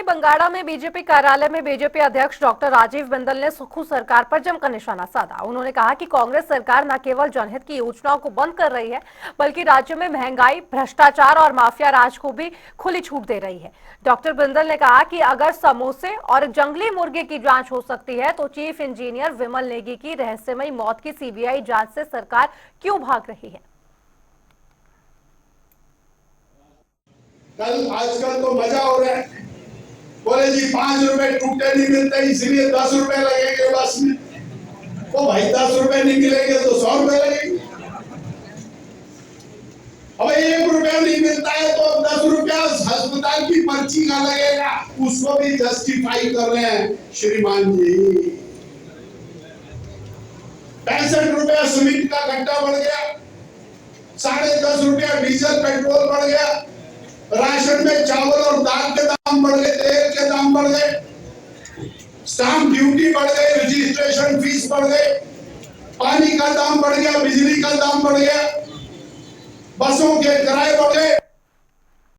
बंगाड़ा में बीजेपी कार्यालय में बीजेपी अध्यक्ष डॉक्टर राजीव बिंदल ने सुक्खू सरकार पर जमकर निशाना साधा। उन्होंने कहा कि कांग्रेस सरकार न केवल जनहित की योजनाओं को बंद कर रही है, बल्कि राज्य में महंगाई, भ्रष्टाचार और माफिया राज को भी खुली छूट दे रही है। डॉक्टर बिंदल ने कहा कि अगर समोसे और जंगली मुर्गे की जांच हो सकती है तो चीफ इंजीनियर विमल नेगी की रहस्यमयी मौत की सीबीआई जांच से सरकार क्यों भाग रही है। आजकल तो मजा हो रहा है, बोले जी 5 रुपए टूटे नहीं मिलते इसलिए 10 रुपए लगेंगे बस में। तो भाई 10 रुपए नहीं मिलेंगे तो 100 रुपए लगेंगे। अब 1 रुपया नहीं मिलता है तो 10 रुपया अस्पताल की पर्ची का लगेगा, उसको भी जस्टिफाई कर रहे हैं श्रीमान जी। 65 रुपया सीमेंट का गड्ढा बढ़ गया, 10.5 रुपया डीजल पेट्रोल बढ़ गया, राशन में चावल और दाल के दाम बढ़ गए, तेल के दाम बढ़ गए, स्टाम्प ड्यूटी बढ़ गई, रजिस्ट्रेशन फीस बढ़ गई, पानी का दाम बढ़ गया, बिजली का दाम बढ़ गया, बसों के किराए बढ़ गए।